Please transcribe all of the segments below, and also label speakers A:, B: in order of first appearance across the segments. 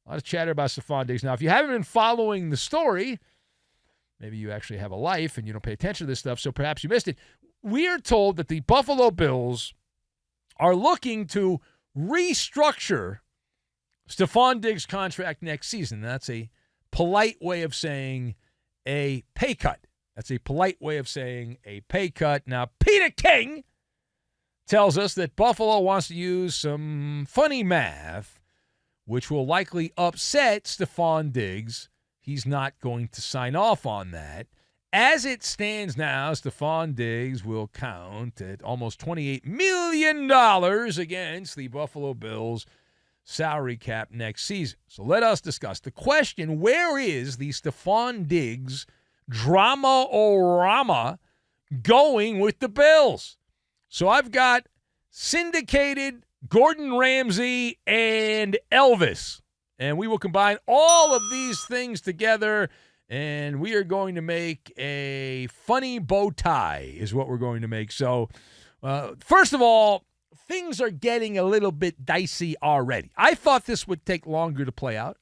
A: A lot of chatter about Stefon Diggs. Now, if you haven't been following the story, maybe you actually have a life and you don't pay attention to this stuff, so perhaps you missed it. We are told that the Buffalo Bills are looking to restructure Stefon Diggs' contract next season. That's a polite way of saying a pay cut. That's a polite way of saying a pay cut. Now, Peter King tells us that Buffalo wants to use some funny math, which will likely upset Stefon Diggs. He's not going to sign off on that. As it stands now, Stefon Diggs will count at almost $28 million against the Buffalo Bills salary cap next season. So let us discuss the question, where is the Stefon Diggs drama-o-rama going with the Bills? So I've got syndicated Gordon Ramsay and Elvis, and we will combine all of these things together, and we are going to make a funny bow tie is what we're going to make. So first of all, things are getting a little bit dicey already. I thought this would take longer to play out.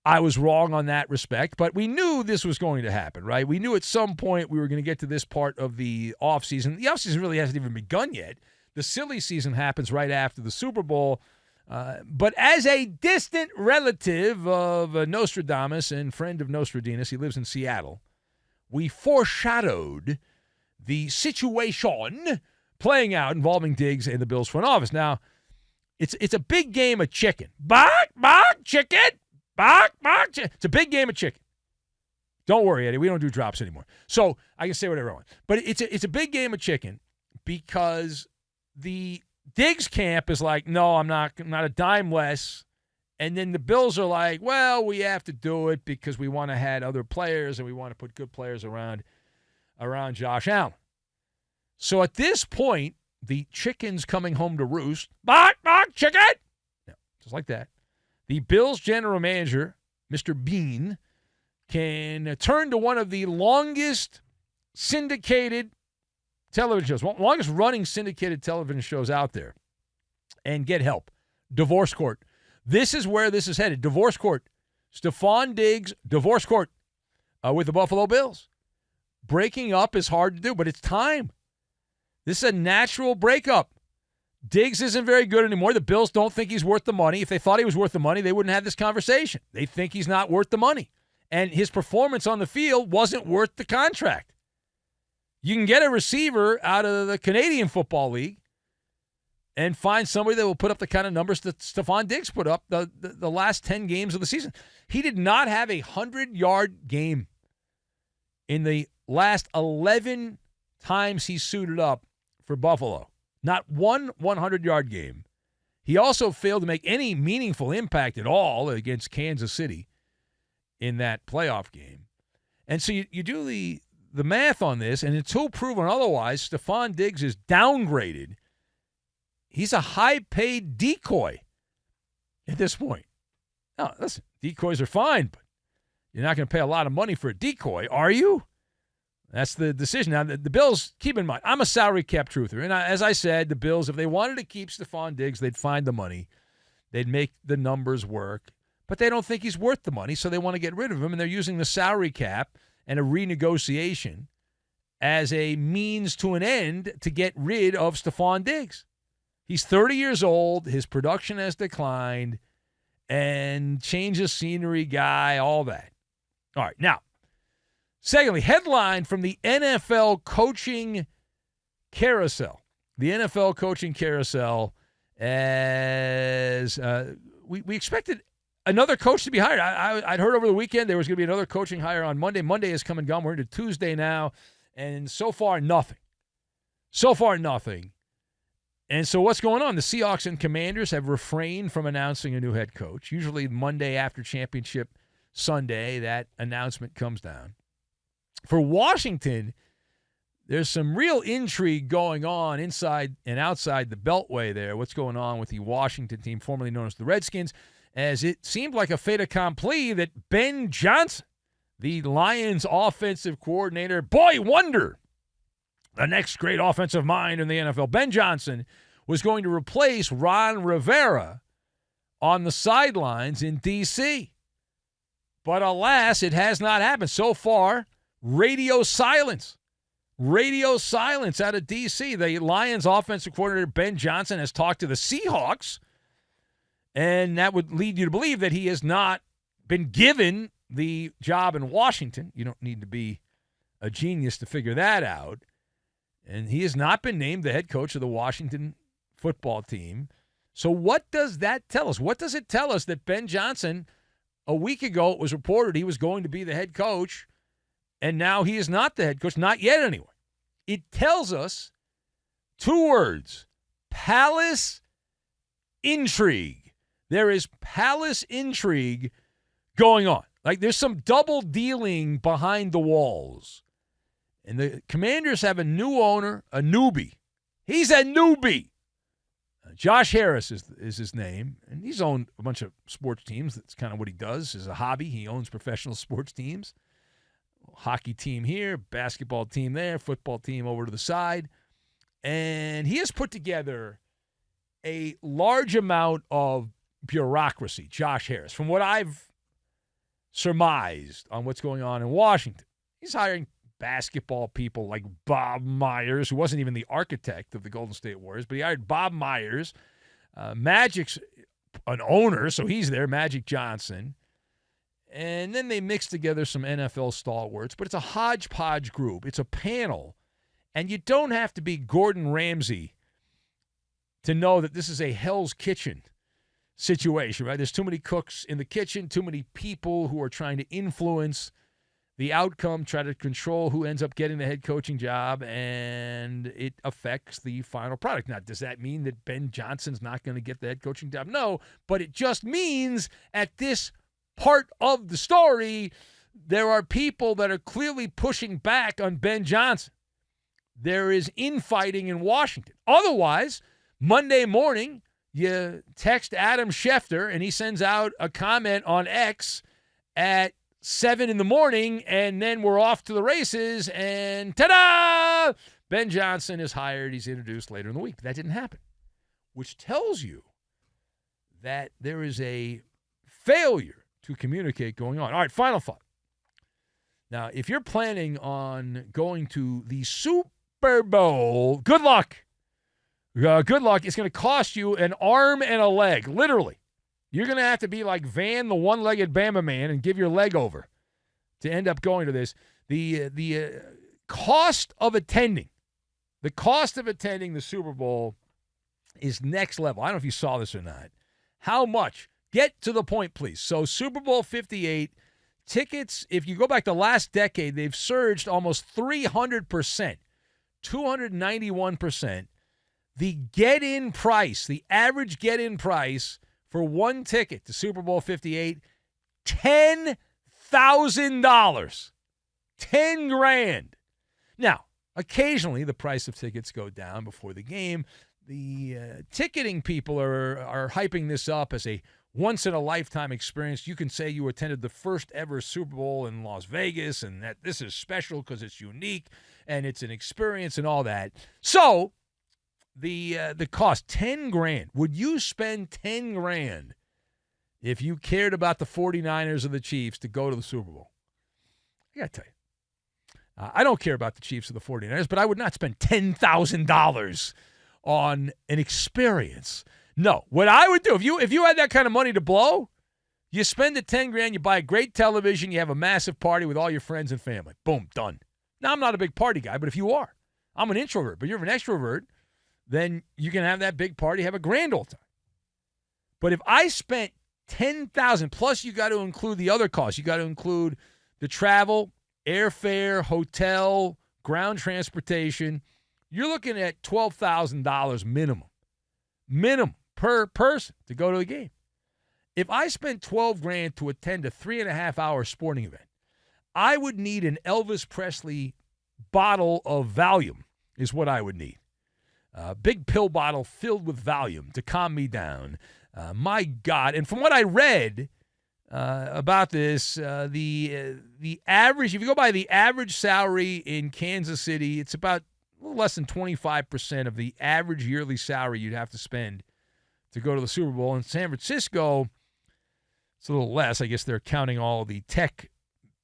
A: I was wrong on that respect, but we knew this was going to happen, right? We knew at some point we were going to get to this part of the offseason. The offseason really hasn't even begun yet. The silly season happens right after the Super Bowl. But as a distant relative of Nostradamus and friend of Nostradamus, he lives in Seattle, we foreshadowed the situation playing out involving Diggs and the Bills front office. Now, it's a big game of chicken. Bark, bark, chicken. Bark, bark, chicken. It's a big game of chicken. Don't worry, Eddie. We don't do drops anymore. So I can say whatever I want. But it's a big game of chicken because the Diggs camp is like, no, I'm not a dime less. And then the Bills are like, well, we have to do it because we want to have other players and we want to put good players around Josh Allen. So at this point, the chicken's coming home to roost. Bark, bark, chicken! Yeah, just like that. The Bills general manager, Mr. Bean, can turn to one of the longest syndicated television shows, longest running syndicated television shows out there, and get help. Divorce court. This is where this is headed. Divorce court. Stefon Diggs, divorce court with the Buffalo Bills. Breaking up is hard to do, but it's time. This is a natural breakup. Diggs isn't very good anymore. The Bills don't think he's worth the money. If they thought he was worth the money, they wouldn't have this conversation. They think he's not worth the money. And his performance on the field wasn't worth the contract. You can get a receiver out of the Canadian Football League and find somebody that will put up the kind of numbers that Stefon Diggs put up the last 10 games of the season. He did not have a 100-yard game in the last 11 times he suited up for Buffalo. Not one 100-yard game. He also failed to make any meaningful impact at all against Kansas City in that playoff game. And so you do the math on this, and until proven otherwise, Stefon Diggs is downgraded. He's a high-paid decoy at this point. Now, listen, decoys are fine, but you're not going to pay a lot of money for a decoy, are you? That's the decision. Now, the Bills, keep in mind, I'm a salary cap truther. And as I said, the Bills, if they wanted to keep Stefon Diggs, they'd find the money. They'd make the numbers work. But they don't think he's worth the money, so they want to get rid of him. And they're using the salary cap and a renegotiation as a means to an end to get rid of Stefon Diggs. He's 30 years old. His production has declined. And change of scenery guy, all that. All right, now. Secondly, headline from the NFL coaching carousel. The NFL coaching carousel as we expected another coach to be hired. I'd heard over the weekend there was going to be another coaching hire on Monday. Monday has come and gone. We're into Tuesday now, and so far, nothing. So far, nothing. And so what's going on? The Seahawks and Commanders have refrained from announcing a new head coach. Usually Monday after championship Sunday, that announcement comes down. For Washington, there's some real intrigue going on inside and outside the Beltway there. What's going on with the Washington team, formerly known as the Redskins, as it seemed like a fait accompli that Ben Johnson, the Lions offensive coordinator, boy wonder, the next great offensive mind in the NFL, Ben Johnson, was going to replace Ron Rivera on the sidelines in D.C. But alas, it has not happened. So far, radio silence. Radio silence out of D.C. The Lions offensive coordinator Ben Johnson has talked to the Seahawks, and that would lead you to believe that he has not been given the job in Washington. You don't need to be a genius to figure that out. And he has not been named the head coach of the Washington football team. So what does that tell us? What does it tell us that Ben Johnson, a week ago, it was reported he was going to be the head coach, and now he is not the head coach, not yet anyway. It tells us two words: palace intrigue. There is palace intrigue going on. Like there's some double dealing behind the walls. And the Commanders have a new owner, a newbie. He's a newbie. Josh Harris is his name, and he's owned a bunch of sports teams. That's kind of what he does as a hobby. He owns professional sports teams. Hockey team here, basketball team there, football team over to the side. And he has put together a large amount of bureaucracy, Josh Harris, from what I've surmised on what's going on in Washington. He's hiring basketball people like Bob Myers, who wasn't even the architect of the Golden State Warriors, but he hired Bob Myers. Magic's an owner, so he's there, Magic Johnson. And then they mix together some NFL stalwarts, but it's a hodgepodge group. It's a panel. And you don't have to be Gordon Ramsay to know that this is a Hell's Kitchen situation, right? There's too many cooks in the kitchen, too many people who are trying to influence the outcome, try to control who ends up getting the head coaching job, and it affects the final product. Now, does that mean that Ben Johnson's not going to get the head coaching job? No, but it just means at this part of the story, there are people that are clearly pushing back on Ben Johnson. There is infighting in Washington. Otherwise, Monday morning, you text Adam Schefter, and he sends out a comment on X at 7 in the morning, and then we're off to the races, and ta-da! Ben Johnson is hired. He's introduced later in the week. That didn't happen, which tells you that there is a failure to communicate going on. All right, final thought. Now, if you're planning on going to the Super Bowl, good luck. Good luck. It's going to cost you an arm and a leg, literally. You're going to have to be like Van, the one-legged Bama man, and give your leg over to end up going to this. The cost of attending the Super Bowl is next level. I don't know if you saw this or not. How much? Get to the point, please. So Super Bowl 58, tickets, if you go back the last decade, they've surged almost 300%, 291%. The get-in price, the average get-in price for one ticket to Super Bowl 58, $10,000. $10,000. Now, occasionally the price of tickets go down before the game. The ticketing people are hyping this up as a once-in-a-lifetime experience. You can say you attended the first ever Super Bowl in Las Vegas and that this is special because it's unique and it's an experience and all that. So, the cost, $10,000. Would you spend $10,000 if you cared about the 49ers or the Chiefs to go to the Super Bowl? I got to tell you. I don't care about the Chiefs or the 49ers, but I would not spend $10,000 on an experience. No. What I would do, if you had that kind of money to blow, you spend the $10,000, you buy a great television, you have a massive party with all your friends and family. Boom, done. Now, I'm not a big party guy, but if you are, I'm an introvert, but you're an extrovert, then you can have that big party, have a grand old time. But if I spent $10,000, plus you got to include the other costs. You got to include the travel, airfare, hotel, ground transportation. You're looking at $12,000 minimum per person to go to the game. If I spent $12,000 to attend a 3.5-hour sporting event, I would need an Elvis Presley bottle of Valium is what I would need. A big pill bottle filled with Valium to calm me down. My God. And from what I read about this, the average, if you go by the average salary in Kansas City, it's about a little less than 25% of the average yearly salary you'd have to spend to go to the Super Bowl. In San Francisco, it's a little less. I guess they're counting all the tech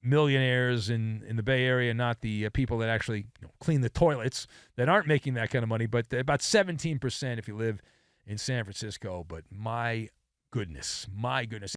A: millionaires in the Bay Area, not the people that actually clean the toilets that aren't making that kind of money, but about 17% if you live in San Francisco. But my goodness.